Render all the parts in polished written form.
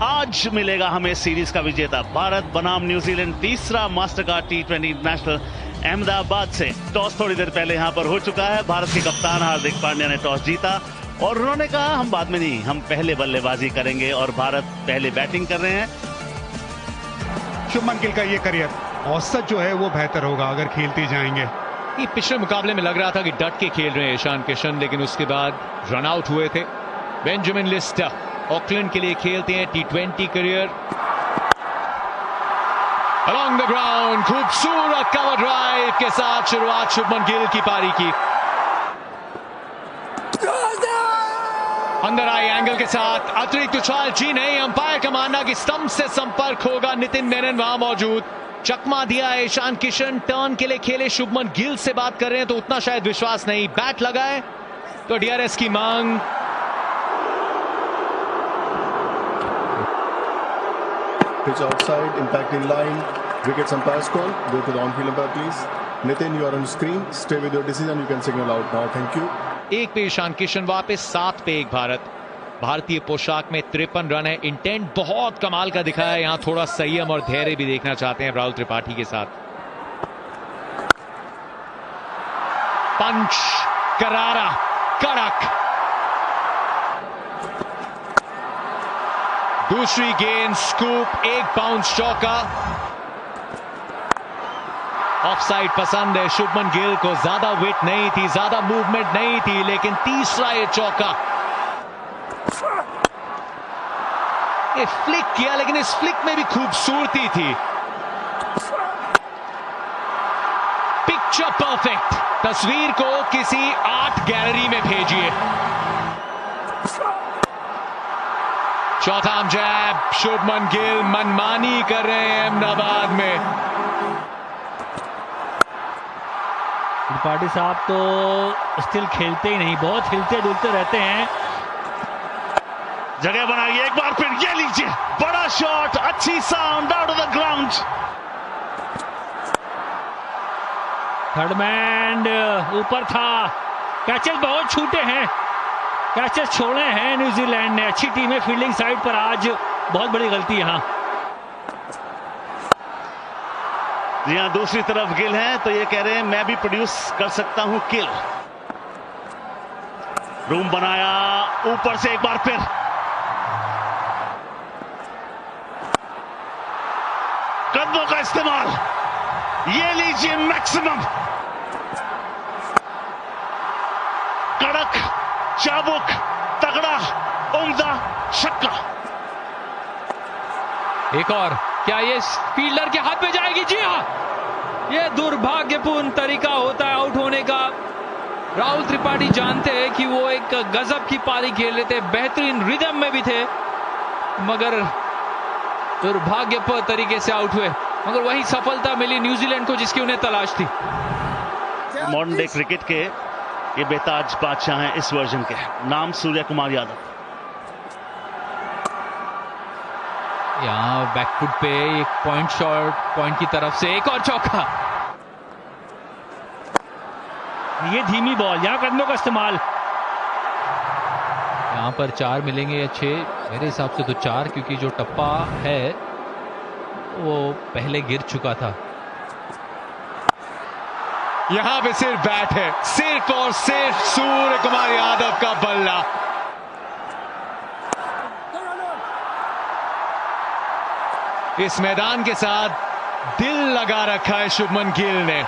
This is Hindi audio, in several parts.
आज मिलेगा हमें सीरीज का विजेता। भारत बनाम न्यूजीलैंड तीसरा मास्टरकार्ड T20 इंटरनेशनल अहमदाबाद से टॉस थोड़ी देर पहले यहां पर हो चुका है। भारत के कप्तान हार्दिक पांड्या ने टॉस जीता और उन्होंने कहा हम बाद में नहीं, हम पहले बल्लेबाजी करेंगे और भारत पहले बैटिंग कर रहे हैं। शुभमन गिल का ये करियर औसत जो है वो बेहतर होगा अगर खेलते जाएंगे। ये पिछले मुकाबले में लग रहा था कि डट के खेल रहे हैं ईशान किशन, लेकिन उसके बाद रन आउट हुए थे। बेंजामिन लिस्टर ऑकलैंड के लिए खेलते हैं T20 career. Along the ground खूबसूरत कवर ड्राइव के साथ शुरुआत शुभमन गिल की पारी की। अंदर आई एंगल के साथ अतिरिक्त उछाल जी नहीं, अंपायर का मानना कि स्टंप से संपर्क होगा। नितिन मेनन वहां मौजूद, चकमा दिया है ईशान किशन। टर्न के लिए खेले, शुभमन गिल से बात कर रहे हैं तो उतना शायद विश्वास नहीं। बैट लगाए तो DRS की मांग। Pitch outside, impacting line. Wickets umpire's call. Go to the on-field umpire, please. Nitin, you are on screen. Stay with your decision. You can signal out now. Thank you. एक पे ईशान किशन वापस, 7 पे 1 भारत। भारतीय पोशाक में 53 रन है। इंटेंट बहुत कमाल का दिखाया है। यहां थोड़ा संयम और धैर्य भी देखना चाहते हैं राहुल त्रिपाठी के साथ। पंच करारा कड़क, दूसरी गेंद स्कूप, एक बाउंस चौका। ऑफसाइड पसंद है शुभमन गिल को, ज्यादा वेट नहीं थी, ज्यादा मूवमेंट नहीं थी, लेकिन तीसरा ये चौका। ये फ्लिक किया, लेकिन इस फ्लिक में भी खूबसूरती थी। Picture perfect. तस्वीर को किसी आर्ट गैलरी में भेजिए। चौथा जैब, शुभमन गिल मनमानी कर रहे हैं अहमदाबाद में। त्रिपाठी साहब तो स्टिल खेलते ही नहीं, बहुत हिलते डुलते रहते हैं। जगह बनाइए एक बार फिर, ये लीजिए बड़ा शॉट, अच्छी sound out of the ground. Third man ऊपर था। कैचेस बहुत छूटे हैं, कैचेस छोड़े हैं न्यूजीलैंड ने। अच्छी टीम है फील्डिंग साइड पर, आज बहुत बड़ी गलती यहां। जी हां, दूसरी तरफ गिल हैं तो ये कह रहे हैं मैं भी प्रोड्यूस कर सकता हूं किल। रूम बनाया ऊपर से एक बार फिर, कदमों का इस्तेमाल, ये लीजिए मैक्सिमम। कड़क, चाबुक, तगड़ा, उम्दा छक्का। एक और, क्या ये फील्डर के हाथ में जाएगी? जी हाँ, ये दुर्भाग्यपूर्ण तरीका होता है आउट होने का। राहुल त्रिपाठी जानते हैं कि वो एक गजब की पारी खेल रहे थे, बेहतरीन रिदम में भी थे, मगर दुर्भाग्यपूर्ण तरीके से आउट हुए। मगर वही सफलता मिली न्यूजीलैंड को जिसकी उन्हें तलाश थी। मॉडर्न डे क्रिकेट के ये बेताज बादशाह हैं इस वर्जन के। नाम सूर्य कुमार यादव। यहाँ बैकफुट पे एक पॉइंट शॉट, पॉइंट की तरफ से एक और चौका। ये धीमी बॉल, यहाँ कदमों का इस्तेमाल। यहाँ पर 4 मिलेंगे या 6, मेरे हिसाब से तो 4, क्योंकि जो टप्पा है वो पहले गिर चुका था। यहां पे सिर्फ बैट है, सिर्फ और सिर्फ सूर्य कुमार यादव का बल्ला। इस मैदान के साथ दिल लगा रखा है शुभमन गिल ने।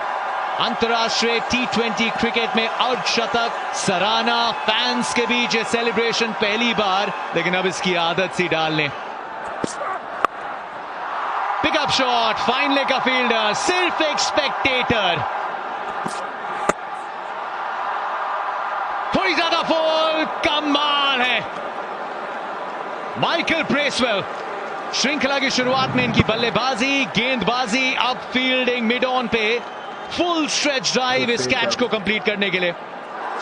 अंतर्राष्ट्रीय T20 क्रिकेट में अर्धशतक, सराहना, फैंस के बीच ये सेलिब्रेशन पहली बार, लेकिन अब इसकी आदत सी डाल लें। पिकअप शॉट, फाइनले का फील्डर, सिर्फ एक स्पेक्टेटर। थोड़ी ज्यादा फॉल, कमाल है। Michael Bracewell. श्रृंखला की शुरुआत में इनकी बल्लेबाजी, गेंदबाजी, अब फील्डिंग, मिड ऑन पे फुल स्ट्रेच ड्राइव इस कैच को कंप्लीट करने के लिए।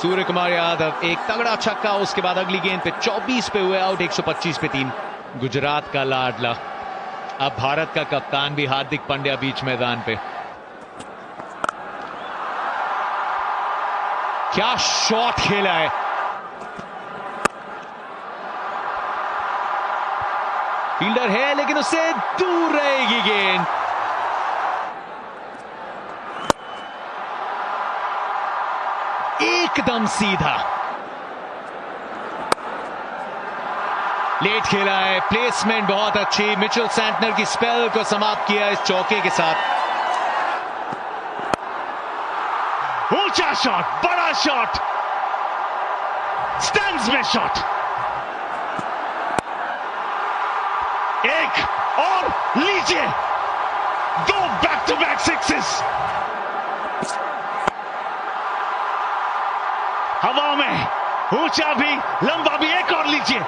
सूर्य कुमार यादव एक तगड़ा छक्का, उसके बाद अगली गेंद पे 24 पे हुए आउट, 125 पे 3। गुजरात का लाडला, अब भारत का कप्तान भी हार्दिक पांड्या बीच मैदान पे। क्या शॉट खेला है। फील्डर है लेकिन उससे दूर रहेगी गेंद। एकदम सीधा, लेट खेला है, प्लेसमेंट बहुत अच्छी। मिचेल सैंटनर की स्पेल को समाप्त किया इस चौके के साथ। ऊंचा शॉट, बड़ा शॉट, स्टैंड्स में शॉट, एक और लीजिए, 2 बैक टू बैक सिक्सेस। हवा में ऊंचा भी लंबा भी, एक और लीजिए,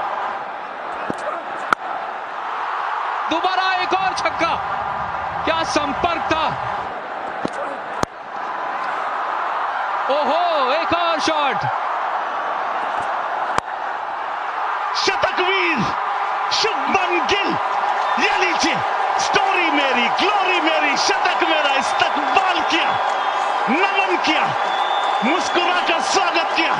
दोबारा एक और छक्का। क्या संपर्क था। ओहो, एक और शॉट। शतकवीर शुभमन गिल, ये लीजिए, स्टोरी मेरी, ग्लोरी मेरी, शतक मेरा, इस्तकबाल किया, नमन किया, मुस्कुरा कर स्वागत किया।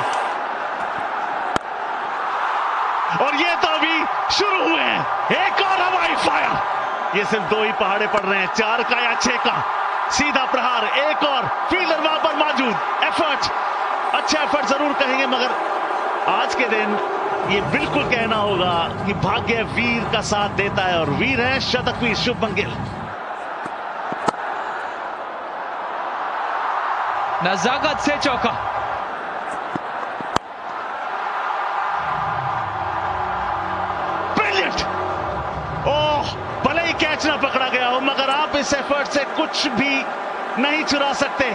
और ये तो अभी शुरू हुए हैं, एक और हवाई फायर। ये सिर्फ 2 ही पहाड़े पड़ रहे हैं, 4 का या 6 का। सीधा प्रहार, एक और, फील्डर वहां पर मौजूद। एफर्ट, अच्छा एफर्ट जरूर कहेंगे, मगर आज के दिन ये बिल्कुल कहना होगा कि भाग्य वीर का साथ देता है, और वीर है शतकवीर शुभमन गिल। नजाकत से चौका। ब्रिलियंट। ओह, भले ही कैच ना पकड़ा गया हो, मगर आप इस एफर्ट से कुछ भी नहीं चुरा सकते।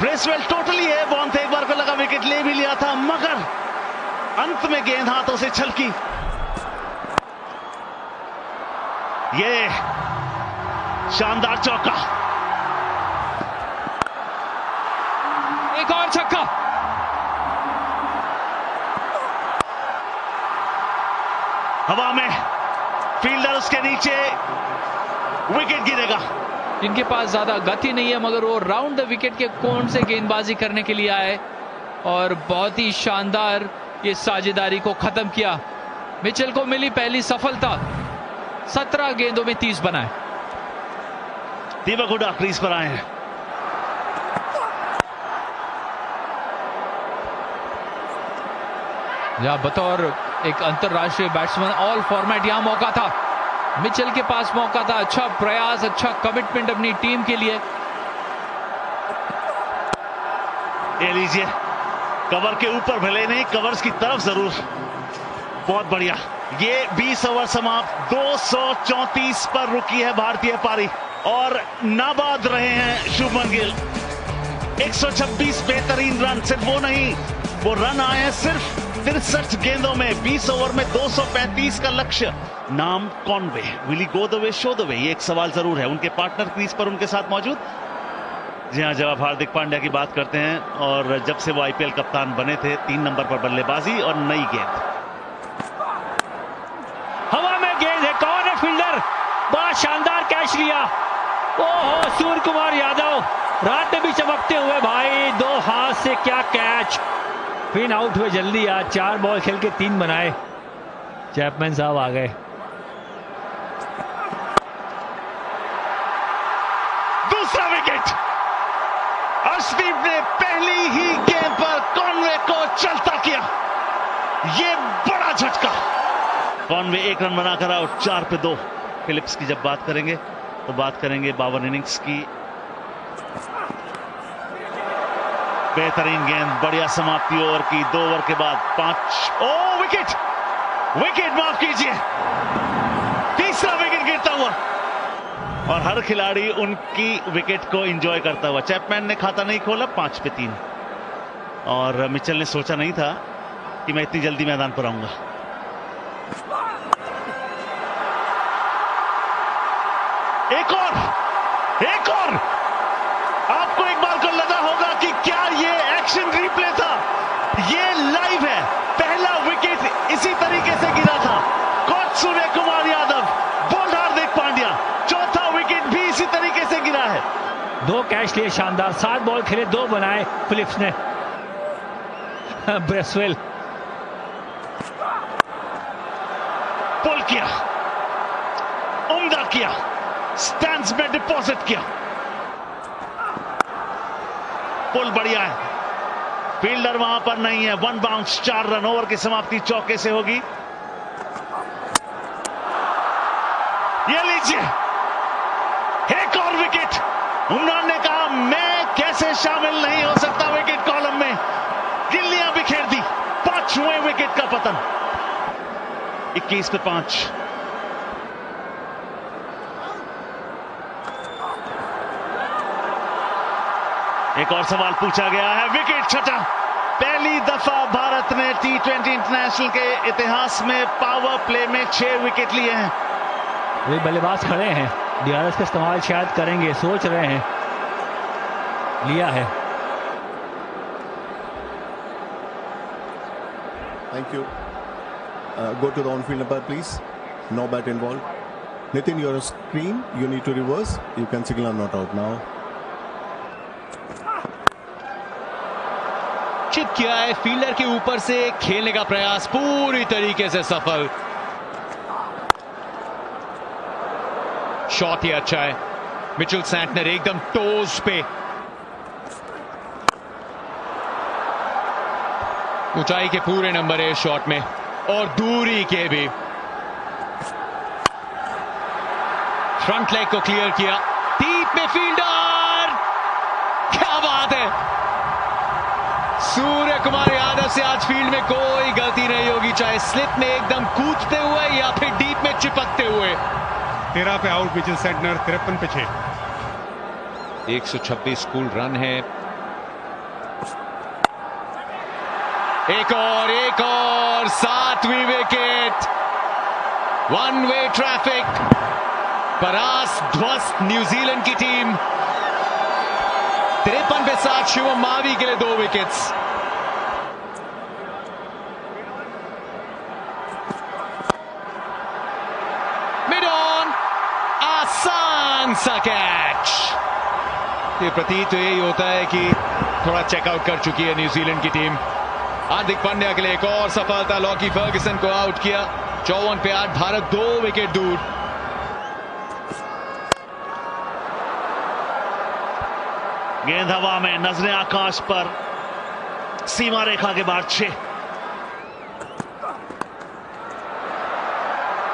ब्रेसवेल टोटली है बॉन थे, एक बार को लगा विकेट ले भी लिया था, मगर अंत में गेंद हाथों से छलकी। ये शानदार चौका, एक और छक्का। हवा में फील्डर उसके नीचे, विकेट गिरेगा। इनके पास ज्यादा गति नहीं है, मगर वो राउंड द विकेट के कोण से गेंदबाजी करने के लिए आए और बहुत ही शानदार ये साझेदारी को खत्म किया। मिचेल को मिली पहली सफलता, 17 गेंदों में 30 बनाए। दीपक हुडा क्रीज पर आए हैं। या बतौर एक अंतरराष्ट्रीय बैट्समैन ऑल फॉर्मेट यहां मौका था, मिचेल के पास मौका था। अच्छा प्रयास, अच्छा कमिटमेंट अपनी टीम के लिए। ये लीजिए, कवर के ऊपर भले नहीं, कवर्स की तरफ जरूर। बहुत बढ़िया। ये 20 ओवर समाप्त, 234 पर रुकी है भारतीय पारी और नाबाद रहे हैं शुभमन गिल। 126 बेहतरीन रन, सिर्फ वो नहीं, वो रन आए हैं सिर्फ 63 गेंदों में, 20 ओवर में 235 का लक्ष्य। नाम Conway, will he go the way show the way, ये एक सवाल जरूर है। उनके पार्टनर क्रीज पर उनके साथ मौजूद। जी हाँ, जब आप हार्दिक पांड्या की बात करते हैं, और जब से वो आईपीएल कप्तान बने थे, 3 नंबर पर बल्लेबाजी और नई गेंद। हवा में गेंद है, कौन है फील्डर, बड़ा शानदार कैच लिया। ओहो, सूर्य कुमार यादव रात में भी चमकते हुए भाई, 2 हाथ से क्या कैच। फिर आउट हुए जल्दी यार, 4 बॉल खेल के 3 बनाए। चैपमैन साहब आ गए। दूसरा विकेट, अर्शदीप ने पहली ही गेंद पर कॉनवे को चलता किया। ये बड़ा झटका। कॉनवे 1 रन बनाकर आउट, 4 पे 2। फिलिप्स की जब बात करेंगे तो बात करेंगे 52 इनिंग्स की। बेहतरीन गेंद, बढ़िया समाप्ति ओवर की। 2 ओवर के बाद 5। ओ विकेट, विकेट माफ कीजिए, तीसरा विकेट गिरता हुआ, और हर खिलाड़ी उनकी विकेट को एंजॉय करता हुआ। चैपमैन ने खाता नहीं खोला, 5 पे 3, और मिचेल ने सोचा नहीं था कि मैं इतनी जल्दी मैदान पर आऊंगा। एक और। आपको एक बार को लगा होगा कि क्या ये एक्शन रिप्ले था, ये लाइव है। पहला विकेट इसी तरीके से गिरा था, कोच सूर्य कुमार यादव, बोल्ड हार्दिक पांड्या। चौथा विकेट भी इसी तरीके से गिरा है। 2 कैच लिए शानदार, 7 बॉल खेले, 2 बनाए फिलिप्स ने। ब्रेसवेल पुल किया, उम्दा किया, स्टैंड्स में डिपॉजिट किया, पुल बढ़िया है, फील्डर वहां पर नहीं है। 1 बाउंस, 4 रन, ओवर की समाप्ति चौके से होगी। ये लीजिए एक और विकेट। उमरान ने कहा मैं कैसे शामिल नहीं हो सकता विकेट कॉलम में, गिल्लियां बिखेर दी। 5वें विकेट का पतन, 21 पे 5। एक और सवाल पूछा गया है, विकेट छठा। पहली दफा भारत ने T20 इंटरनेशनल के इतिहास में पावर प्ले में 6 विकेट लिए हैं। वे बल्लेबाज खड़े हैं, DRS का इस्तेमाल शायद करेंगे, सोच रहे हैं, लिया है। Thank you. Go to the on-field umpire, please. No bat involved. Nitin, you're on screen. You need to reverse. You can signal not out now. Chip किया है, फील्डर के ऊपर से खेलने का प्रयास पूरी तरीके से सफल। शॉट ही अच्छा है, मिचेल सैंटनर एकदम टोज पे, ऊंचाई के पूरे नंबर है शॉट में और दूरी के भी। फ्रंट लेग को क्लियर किया, डीप में फील्डर, क्या बात है। सूर्य कुमार यादव से आज फील्ड में कोई गलती नहीं होगी, चाहे स्लिप में एकदम कूदते हुए या फिर डीप में चिपकते हुए। 13 पे आउट मिचेल सैंटनर, 53 पे 6। 126 कुल रन है। एक और 7वीं विकेट। 1 वे ट्रैफिक, परास ध्वस्त न्यूजीलैंड की टीम। 53 पे 7 शिवम मावी के लिए 2 विकेट्स। मिड ऑन, आसान सा कैच। ये प्रतीत तो यही होता है कि थोड़ा चेकआउट कर चुकी है न्यूजीलैंड की टीम। हार्दिक पांड्या के लिए एक और सफलता, लॉकी फर्गसन को आउट किया। 54 पे 8, भारत 2 विकेट दूर। गेंद हवा में, नजरें आकाश पर, सीमा रेखा के बाहर 6।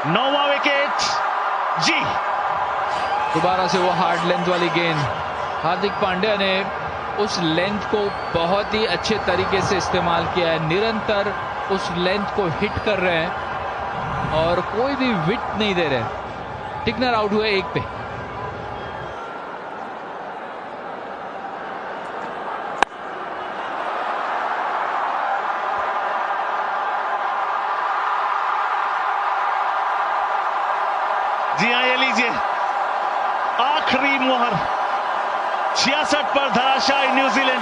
9वां विकेट जी। दोबारा से वो हार्ड लेंथ वाली गेंद, हार्दिक पांड्या ने उस लेंथ को बहुत ही अच्छे तरीके से इस्तेमाल किया है। निरंतर उस लेंथ को हिट कर रहे हैं और कोई भी विट नहीं दे रहे। टिकनर आउट हुए 1 पे। जी हाँ, ये लीजिए आखिरी मोहर। 66 पर धराशायी न्यूजीलैंड।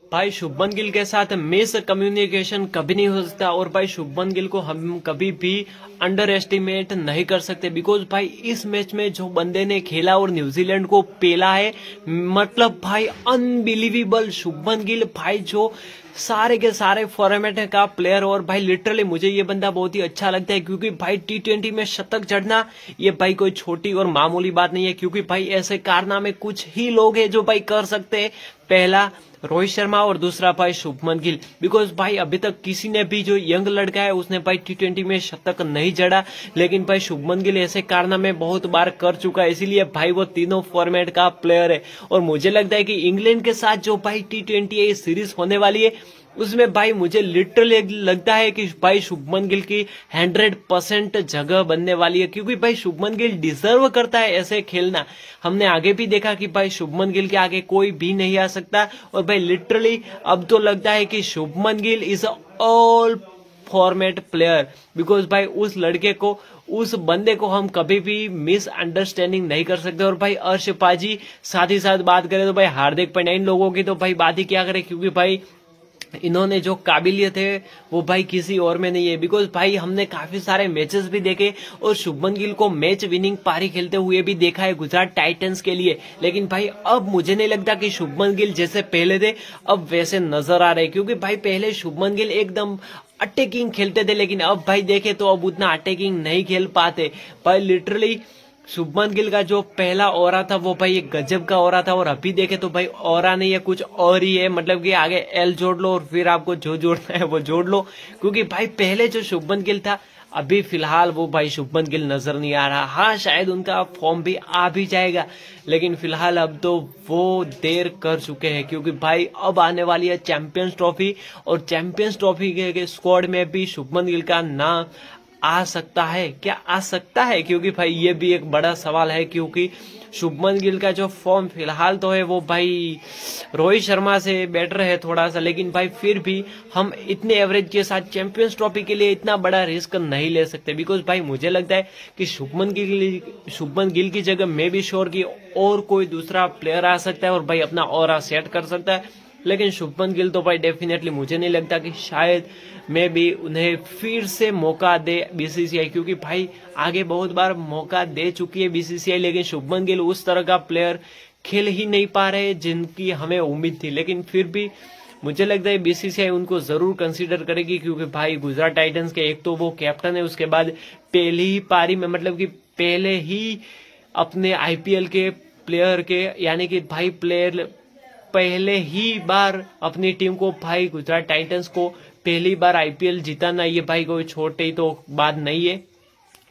भाई शुभमन गिल के साथ मिस कम्युनिकेशन कभी नहीं हो सकता और भाई शुभमन गिल को हम कभी भी अंडर एस्टिमेट नहीं कर सकते, बिकॉज भाई इस मैच में जो बंदे ने खेला और न्यूजीलैंड को पेला है, मतलब भाई अनबिलीवेबल। शुभमन गिल भाई जो सारे के सारे फॉर्मेट का प्लेयर, और भाई लिटरली मुझे ये बंदा बहुत ही अच्छा लगता है, क्योंकि भाई T20 में शतक जड़ना ये भाई कोई छोटी और मामूली बात नहीं है, क्योंकि भाई ऐसे कारनामे कुछ ही लोग हैं जो भाई कर सकते हैं। पहला रोहित शर्मा और दूसरा भाई शुभमन गिल, बिकॉज भाई अभी तक किसी ने भी जो यंग लड़का है उसने भाई T20 में शतक नहीं जड़ा, लेकिन भाई शुभमन गिल ऐसे कारनामे बहुत बार कर चुका है, इसीलिए भाई वो तीनों फॉर्मेट का प्लेयर है। और मुझे लगता है कि इंग्लैंड के साथ जो भाई T20 ये सीरीज होने वाली है उसमें भाई मुझे लिटरली लगता है कि भाई शुभमन गिल की 100% जगह बनने वाली है, क्योंकि भाई शुभमन गिल डिजर्व करता है ऐसे खेलना। हमने आगे भी देखा कि भाई शुभमन गिल के आगे कोई भी नहीं आ सकता, और भाई लिटरली अब तो लगता है कि Shubman Gill is all format player, because भाई उस लड़के को, उस बंदे को हम कभी भी मिसअंडरस्टैंडिंग नहीं कर सकते। और भाई अर्श पाजी साथ ही साथ बात करें तो भाई हार्दिक पांड्या, इन लोगों की तो भाई बात ही क्या करें, क्योंकि भाई इन्होंने जो काबिलियत है वो भाई किसी और में नहीं है। बिकॉज भाई हमने काफी सारे मैचेस भी देखे और शुभमन गिल को मैच विनिंग पारी खेलते हुए भी देखा है गुजरात टाइटंस के लिए, लेकिन भाई अब मुझे नहीं लगता कि शुभमन गिल जैसे पहले थे अब वैसे नजर आ रहे, क्योंकि भाई पहले शुभमन गिल एकदम अटैकिंग खेलते थे, लेकिन अब भाई देखे तो अब उतना अटैकिंग नहीं खेल पाते भाई। लिटरली शुभमन गिल का जो पहला ओरा था वो भाई एक गजब का ओरा था, और अभी देखे तो भाई ओरा नहीं है, कुछ और ही है। मतलब कि आगे एल जोड़ लो और फिर आपको जो जोड़ना है वो जोड़ लो, क्योंकि भाई पहले जो शुभमन गिल था अभी फिलहाल वो भाई शुभमन गिल नजर नहीं आ रहा। हाँ शायद उनका फॉर्म भी आ भी जाएगा, लेकिन फिलहाल अब तो वो देर कर चुके हैं, क्योंकि भाई अब आने वाली है चैंपियंस ट्रॉफी, और चैंपियंस ट्रॉफी के स्क्वाड में भी शुभमन गिल का नाम आ सकता है। क्या आ सकता है? क्योंकि भाई ये भी एक बड़ा सवाल है, क्योंकि शुभमन गिल का जो फॉर्म फिलहाल तो है वो भाई रोहित शर्मा से बेटर है थोड़ा सा, लेकिन भाई फिर भी हम इतने एवरेज के साथ चैंपियंस ट्रॉफी के लिए इतना बड़ा रिस्क नहीं ले सकते। बिकॉज भाई मुझे लगता है कि शुभमन गिल की जगह मैं भी श्योर कि और कोई दूसरा प्लेयर आ सकता है और भाई अपना ऑरा सेट कर सकता है, लेकिन शुभमन गिल तो भाई डेफिनेटली मुझे नहीं लगता कि शायद मैं भी उन्हें फिर से मौका दे बीसीसीआई, क्योंकि भाई आगे बहुत बार मौका दे चुकी है बीसीसीआई, लेकिन शुभमन गिल उस तरह का प्लेयर खेल ही नहीं पा रहे जिनकी हमें उम्मीद थी। लेकिन फिर भी मुझे लगता है बीसीसीआई उनको जरूर कंसीडर करेगी, क्योंकि भाई गुजरात टाइटंस के एक तो वो कैप्टन है, उसके बाद पहली ही पारी में मतलब कि पहले ही अपने आईपीएल के प्लेयर के यानी कि भाई प्लेयर पहले ही बार अपनी टीम को भाई गुजरात टाइटंस को पहली बार आईपीएल जिताना, ये भाई कोई छोटी तो बात नहीं है।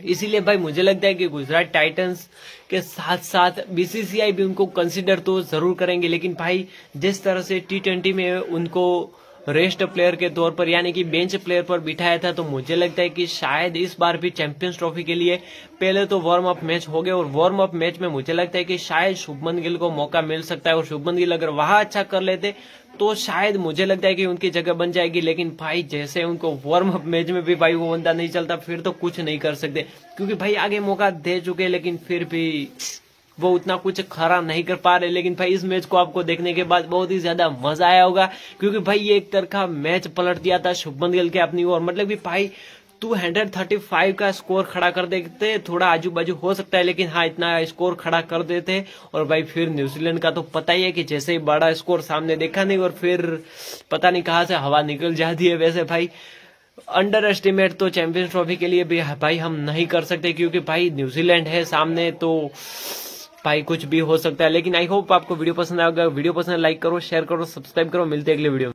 इसीलिए भाई मुझे लगता है कि गुजरात टाइटंस के साथ साथ बीसीसीआई भी उनको कंसीडर तो जरूर करेंगे, लेकिन भाई जिस तरह से टी20 में उनको रेस्ट प्लेयर के तौर पर यानी कि बेंच प्लेयर पर बिठाया था, तो मुझे लगता है कि शायद इस बार भी चैंपियंस ट्रॉफी के लिए पहले तो वार्म अप मैच हो गए, और वार्म अप मैच में मुझे लगता है कि शायद शुभमन गिल को मौका मिल सकता है, और शुभमन गिल अगर वहां अच्छा कर लेते तो शायद मुझे लगता है कि उनकी जगह बन जाएगी। लेकिन भाई जैसे उनको वार्म अप मैच में भी भाई वो बंदा नहीं चलता, फिर तो कुछ नहीं कर सकते, क्योंकि भाई आगे मौका दे चुके, लेकिन फिर भी वो उतना कुछ खरा नहीं कर पा रहे। लेकिन भाई इस मैच को आपको देखने के बाद बहुत ही ज्यादा मजा आया होगा, क्योंकि भाई ये एक तरह का मैच पलट दिया था शुभमन गिल के अपनी ओर। मतलब कि भाई 235 का स्कोर खड़ा कर देते, थोड़ा आजू बाजू हो सकता है, लेकिन हाँ इतना स्कोर खड़ा कर देते। और भाई फिर न्यूजीलैंड का तो पता ही है कि जैसे ही बड़ा स्कोर सामने देखा नहीं, और फिर पता नहीं कहाँ से हवा निकल जाती है। वैसे भाई अंडर एस्टिमेट तो चैंपियंस ट्रॉफी के लिए भी भाई हम नहीं कर सकते, क्योंकि भाई न्यूजीलैंड है सामने, तो भाई कुछ भी हो सकता है। लेकिन आई होप आपको वीडियो पसंद आएगा। वीडियो पसंद लाइक करो, शेयर करो, सब्सक्राइब करो। मिलते हैं अगले वीडियो में।